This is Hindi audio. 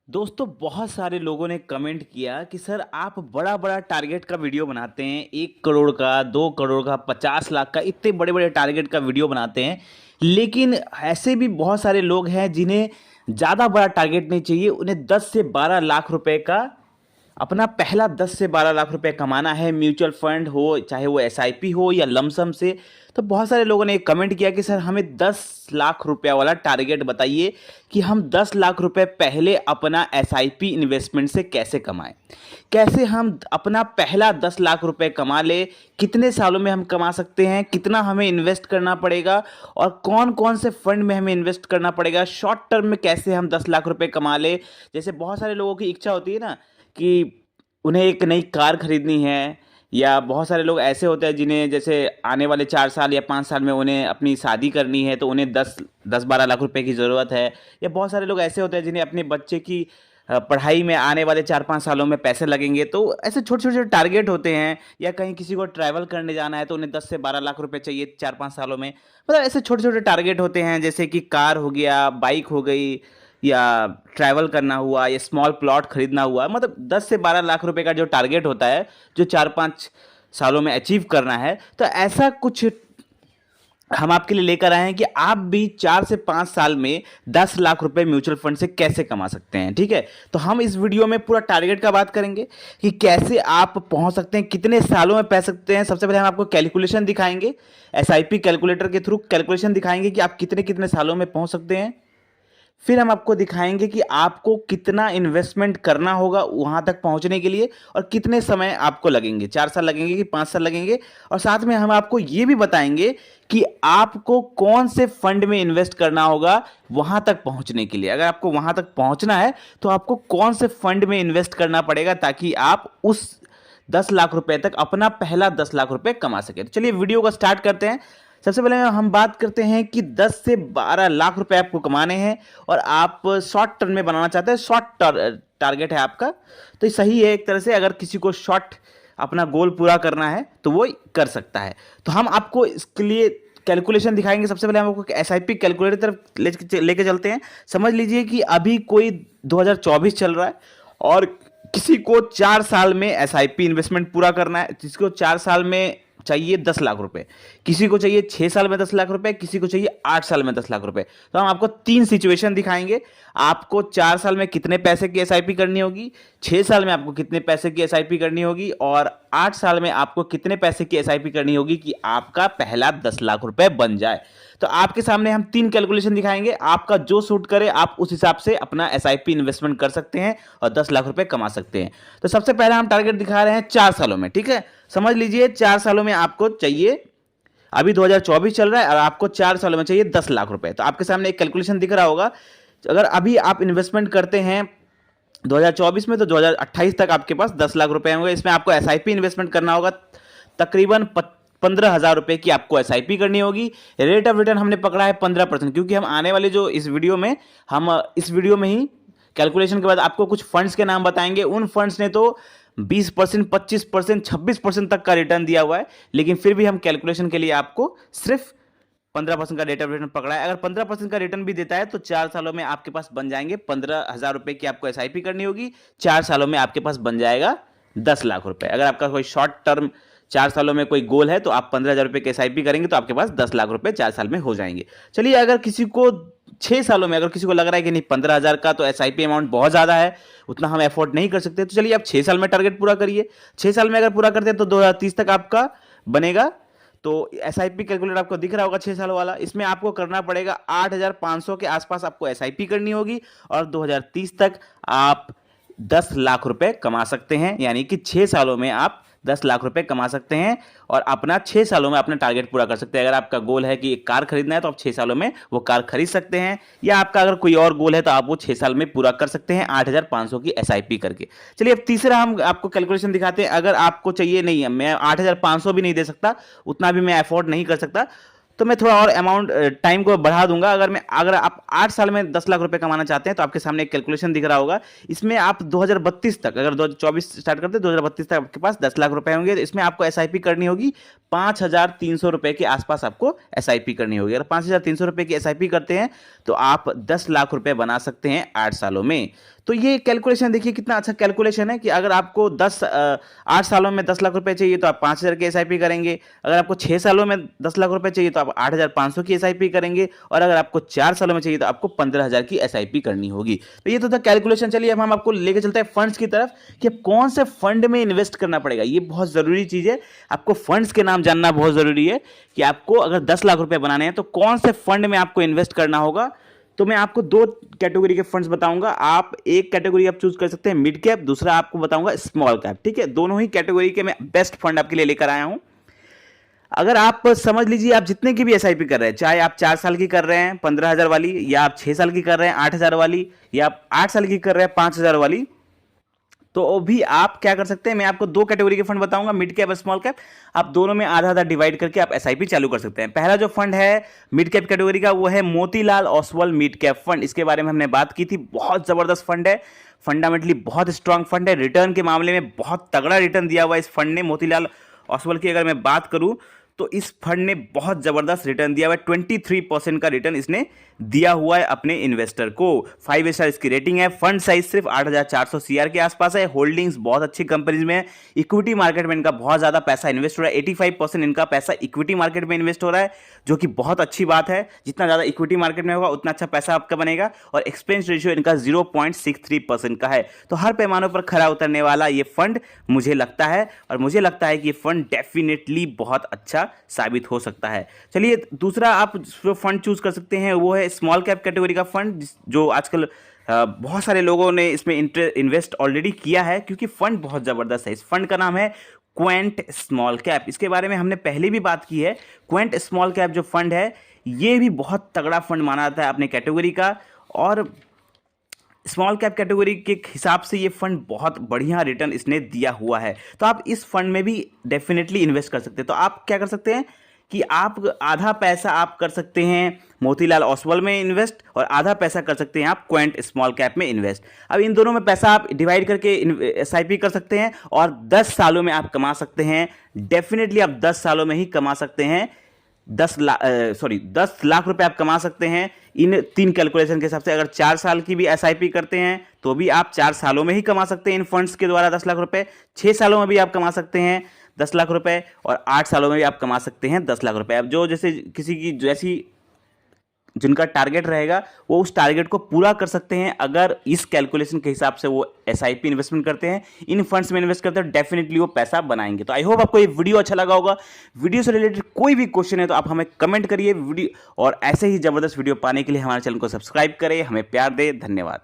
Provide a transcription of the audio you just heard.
दोस्तों बहुत सारे लोगों ने कमेंट किया कि सर आप बड़ा बड़ा टारगेट का वीडियो बनाते हैं 1 करोड़ का 2 करोड़ का 50 लाख का इतने बड़े बड़े टारगेट का वीडियो बनाते हैं। लेकिन ऐसे भी बहुत सारे लोग हैं जिन्हें ज़्यादा बड़ा टारगेट नहीं चाहिए, उन्हें 10 से 12 लाख रुपए का अपना पहला 10 से 12 लाख रुपए कमाना है। म्यूचुअल फंड हो चाहे वो एसआईपी हो या लमसम से। तो बहुत सारे लोगों ने कमेंट किया कि सर हमें 10 लाख रुपया वाला टारगेट बताइए कि हम 10 लाख रुपए पहले अपना एसआईपी इन्वेस्टमेंट से कैसे कमाएं, कैसे हम अपना पहला 10 लाख रुपए कमा ले, कितने सालों में हम कमा सकते हैं, कितना हमें इन्वेस्ट करना पड़ेगा और कौन कौन से फंड में हमें इन्वेस्ट करना पड़ेगा, शॉर्ट टर्म में कैसे हम 10 लाख रुपए कमा ले। जैसे बहुत सारे लोगों की इच्छा होती है ना कि उन्हें एक नई कार खरीदनी है, या बहुत सारे लोग ऐसे होते हैं जिन्हें जैसे आने वाले 4 साल या 5 साल में उन्हें अपनी शादी करनी है, तो उन्हें 10-12 लाख रुपए की ज़रूरत है। या बहुत सारे लोग ऐसे होते हैं जिन्हें अपने बच्चे की पढ़ाई में आने वाले 4-5 सालों में पैसे लगेंगे। तो ऐसे छोटे छोटे टारगेट होते हैं। या कहीं किसी को ट्रैवल करने जाना है तो उन्हें 10 से 12 लाख रुपए चाहिए 4-5 सालों में। मतलब ऐसे छोटे छोटे टारगेट होते हैं, जैसे कि कार हो गया, बाइक हो गई, या ट्रैवल करना हुआ, या स्मॉल प्लॉट खरीदना हुआ। मतलब 10 से 12 लाख रुपए का जो टारगेट होता है, जो 4-5 सालों में अचीव करना है, तो ऐसा कुछ हम आपके लिए लेकर आए हैं कि आप भी 4 से 5 साल में 10 लाख रुपए म्यूचुअल फंड से कैसे कमा सकते हैं। ठीक है, तो हम इस वीडियो में पूरा टारगेट का बात करेंगे कि कैसे आप पहुंच सकते हैं, कितने सालों में पै सकते हैं। सबसे पहले हम आपको कैलकुलेशन दिखाएंगे, एसआईपी कैलकुलेटर के थ्रू कैलकुलेशन दिखाएंगे कि आप कितने कितने सालों में पहुंच सकते हैं। फिर हम आपको दिखाएंगे कि आपको कितना इन्वेस्टमेंट करना होगा वहां तक पहुंचने के लिए और कितने समय आपको लगेंगे, 4 साल लगेंगे कि 5 साल लगेंगे। और साथ में हम आपको ये भी बताएंगे कि आपको कौन से फंड में इन्वेस्ट करना होगा वहां तक पहुंचने के लिए। अगर आपको वहां तक पहुंचना है तो आपको कौन से फंड में इन्वेस्ट करना पड़ेगा ताकि आप उस 10 लाख रुपए तक अपना पहला 10 लाख रुपए कमा सके। तो चलिए वीडियो को स्टार्ट करते हैं। सबसे पहले हम बात करते हैं कि 10 से 12 लाख रुपए आपको कमाने हैं और आप शॉर्ट टर्म में बनाना चाहते हैं, शॉर्ट टारगेट है आपका। तो ये सही है एक तरह से, अगर किसी को शॉर्ट अपना गोल पूरा करना है तो वो कर सकता है। तो हम आपको इसके लिए कैलकुलेशन दिखाएंगे। सबसे पहले हम आपको एसआईपी कैलकुलेटर तरफ लेके चलते हैं। समझ लीजिए कि अभी कोई 2024 चल रहा है और किसी को 4 साल में एसआईपी इन्वेस्टमेंट पूरा करना है, जिसको 4 साल में चाहिए 10 लाख रुपए, किसी को चाहिए 6 साल में 10 लाख रुपए, किसी को चाहिए 8 साल में 10 लाख रुपए। तो हम आपको 3 सिचुएशन दिखाएंगे। आपको 4 साल में कितने पैसे की एसआईपी करनी होगी, 6 साल में आपको कितने पैसे की एसआईपी करनी होगी और 8 साल में आपको कितने पैसे की एसआईपी करनी होगी कि आपका पहला 10 लाख रुपए बन जाए। तो आपके सामने हम 3 कैलकुलेशन दिखाएंगे, आपका जो सूट करे आप उस हिसाब से अपना एसआईपी इन्वेस्टमेंट कर सकते हैं और 10 लाख रुपए कमा सकते हैं। तो सबसे पहले हम टारगेट दिखा रहे हैं 4 सालों में। ठीक है, समझ लीजिए 4 सालों में आपको चाहिए, अभी 2024 चल रहा है और आपको 4 सालों में चाहिए 10 लाख रुपए। तो आपके सामने एक कैलकुलेशन दिख रहा होगा। अगर अभी आप इन्वेस्टमेंट करते हैं 2024 में तो 2028 तक आपके पास 10 लाख रुपए होंगे। इसमें आपको एसआईपी इन्वेस्टमेंट करना होगा, तकरीबन 15,000 रुपए की आपको एसआईपी करनी होगी। रेट ऑफ रिटर्न हमने पकड़ा है 15%, क्योंकि हम आने वाले जो इस वीडियो में इस वीडियो में ही कैलकुलेशन के बाद आपको कुछ फंड्स के नाम बताएंगे। उन फंड्स ने तो 20%, 25%, 26% तक का रिटर्न दिया हुआ है, लेकिन फिर भी हम कैलकुलेशन के लिए आपको सिर्फ 15% का रेट ऑफ रिटर्न पकड़ा है। अगर 15% का रिटर्न भी देता है तो 4 सालों में आपके पास बन जाएंगे 15,000 रुपए की आपको एसआईपी करनी होगी। 4 सालों में आपके पास बन जाएगा 10 लाख रुपए। अगर आपका कोई शॉर्ट टर्म 4 सालों में कोई गोल है तो आप 15,000 रुपए की एसआईपी करेंगे तो आपके पास 10 लाख रुपए 4 साल में हो जाएंगे। चलिए, अगर किसी को 6 सालों में, अगर किसी को लग रहा है कि नहीं 15,000 का तो एसआईपी अमाउंट बहुत ज़्यादा है, उतना हम एफोर्ड नहीं कर सकते, तो चलिए आप 6 साल में टारगेट पूरा करिए। 6 साल में अगर पूरा करते हैं तो 2030 तक आपका बनेगा। तो एसआईपी कैलकुलेटर आपको दिख रहा होगा 6 साल वाला। इसमें आपको करना पड़ेगा 8,500 के आसपास आपको एसआईपी करनी होगी और 2030 तक आप 10 लाख रुपए कमा सकते हैं। यानी कि 6 सालों में आप 10 लाख रुपए कमा सकते हैं और अपना 6 सालों में अपना टारगेट पूरा कर सकते हैं। अगर आपका गोल है कि एक कार खरीदना है तो आप 6 सालों में वो कार खरीद सकते हैं, या आपका अगर कोई और गोल है तो आप वो 6 साल में पूरा कर सकते हैं 8,500 की एसआईपी करके। चलिए, अब तीसरा हम आपको कैलकुलेशन दिखाते हैं। अगर आपको चाहिए नहीं है, मैं 8,500 भी नहीं दे सकता, उतना भी मैं अफोर्ड नहीं कर सकता, तो मैं थोड़ा और अमाउंट टाइम को बढ़ा दूंगा। अगर आप 8 साल में 10 लाख रुपए कमाना चाहते हैं तो आपके सामने एक कैलकुलेशन दिख रहा होगा। इसमें आप 2032 तक, अगर 2024 स्टार्ट करते हैं 2032 तक आपके पास 10 लाख रुपए होंगे। तो इसमें आपको एसआईपी करनी होगी 5,300 रुपए के आसपास आपको एसआईपी करनी होगी। अगर 5,300 रुपए की एसआईपी करते हैं तो आप 10 लाख रुपए बना सकते हैं 8 सालों में। तो ये कैलकुलेशन देखिए कितना अच्छा कैलकुलेशन है कि अगर आपको 8 सालों में 10 लाख रुपए चाहिए तो आप 5,000 की एसआईपी करेंगे। अगर आपको 6 सालों में 10 लाख रुपए चाहिए तो आप 8,500 की एसआईपी करेंगे। और अगर आपको 4 सालों में चाहिए तो आपको 15,000 की एसआईपी करनी होगी। तो ये तो था कैलकुलेशन। चलिए अब हम आपको लेके चलते हैं फंड्स की तरफ कि अब कौन से फंड में इन्वेस्ट करना पड़ेगा। ये बहुत जरूरी चीज है, आपको फंड्स के नाम जानना बहुत जरूरी है कि आपको अगर 10 लाख रुपए बनाने हैं तो कौन से फंड में आपको इन्वेस्ट करना होगा। तो मैं आपको 2 कैटेगरी के फंड्स बताऊंगा। आप एक कैटेगरी आप चूज कर सकते हैं मिड कैप, दूसरा आपको बताऊंगा स्मॉल कैप। ठीक है, दोनों ही कैटेगरी के मैं बेस्ट फंड आपके लिए लेकर आया हूं। अगर आप समझ लीजिए आप जितने की भी एसआईपी कर रहे हैं, चाहे आप 4 साल की कर रहे हैं 15,000 वाली, या आप 6 साल की कर रहे हैं 8,000 वाली, या आप 8 साल की कर रहे हैं 5,000 वाली, तो भी आप क्या कर सकते हैं। मैं आपको 2 कैटेगरी के फंड बताऊंगा, मिड कैप और स्मॉल कैप। आप दोनों में आधा आधा डिवाइड करके आप एसआईपी चालू कर सकते हैं। पहला जो फंड है मिड कैप कैटेगरी का वो है Motilal Oswal mid cap fund. इसके बारे में हमने बात की थी, बहुत जबरदस्त फंड है, फंडामेंटली बहुत स्ट्रांग फंड है, रिटर्न के मामले में बहुत तगड़ा रिटर्न दिया हुआ है इस फंड ने। मोतीलाल ओसवाल की अगर मैं बात करूं तो इस फंड ने बहुत जबरदस्त रिटर्न दिया हुआ है, 23% का रिटर्न इसने दिया हुआ है अपने इन्वेस्टर को। 5 स्टार इसकी रेटिंग है। फंड साइज सिर्फ 8,400 सीआर के आसपास है। होल्डिंग्स बहुत अच्छी कंपनीज में है। इक्विटी मार्केट में इनका बहुत ज्यादा पैसा इन्वेस्ट हो रहा है, 85% इनका पैसा इक्विटी मार्केट में इन्वेस्ट हो रहा है, जो कि बहुत अच्छी बात है। जितना ज्यादा इक्विटी मार्केट में होगा उतना अच्छा पैसा आपका बनेगा। और एक्सपेंस रेशियो इनका 0.63% का है। तो हर पैमानों पर खरा उतरने वाला ये फंड मुझे लगता है, और मुझे लगता है कि ये फंड डेफिनेटली बहुत अच्छा साबित हो सकता है। चलिए दूसरा आप जो फंड चूज कर सकते हैं वो है स्मॉल कैप कैटेगरी का फंड, जो आजकल बहुत सारे लोगों ने इसमें इन्वेस्ट ऑलरेडी किया है, क्योंकि फंड बहुत जबरदस्त है। इस फंड का नाम है क्वेंट स्मॉल कैप। इसके बारे में हमने पहले भी बात की है। क्वेंट स्मॉल कैप जो फंड है ये भी बहुत तगड़ा फंड माना जाता है अपने कैटेगरी का, और स्मॉल कैप कैटेगरी के हिसाब से ये फंड बहुत बढ़िया रिटर्न इसने दिया हुआ है। तो आप इस फंड में भी डेफिनेटली इन्वेस्ट कर सकते हैं। तो आप क्या कर सकते हैं कि आप आधा पैसा आप कर सकते हैं मोतीलाल ओसवाल में इन्वेस्ट, और आधा पैसा कर सकते हैं आप क्वेंट स्मॉल कैप में इन्वेस्ट। अब इन दोनों में पैसा आप डिवाइड करके एसआईपी कर सकते हैं, और 10 सालों में आप कमा सकते हैं। डेफिनेटली आप 10 सालों में ही कमा सकते हैं 10 लाख रुपए आप कमा सकते हैं इन 3 कैलकुलेशन के हिसाब से। अगर 4 साल की भी एसआईपी करते हैं तो भी आप 4 सालों में ही कमा सकते हैं इन फंड्स के द्वारा 10 लाख रुपए। 6 सालों में भी आप कमा सकते हैं 10 लाख रुपए, और 8 सालों में भी आप कमा सकते हैं 10 लाख रुपए। अब जो जैसे किसी की जैसी जिनका टारगेट रहेगा वो उस टारगेट को पूरा कर सकते हैं अगर इस कैलकुलेशन के हिसाब से वो एसआईपी इन्वेस्टमेंट करते हैं, इन फंड्स में इन्वेस्ट करते हैं, डेफिनेटली वो पैसा बनाएंगे। तो आई होप आपको ये वीडियो अच्छा लगा होगा। वीडियो से रिलेटेड कोई भी क्वेश्चन है तो आप हमें कमेंट करिए वीडियो, और ऐसे ही जबरदस्त वीडियो पाने के लिए हमारे चैनल को सब्सक्राइब करें, हमें प्यार दें। धन्यवाद।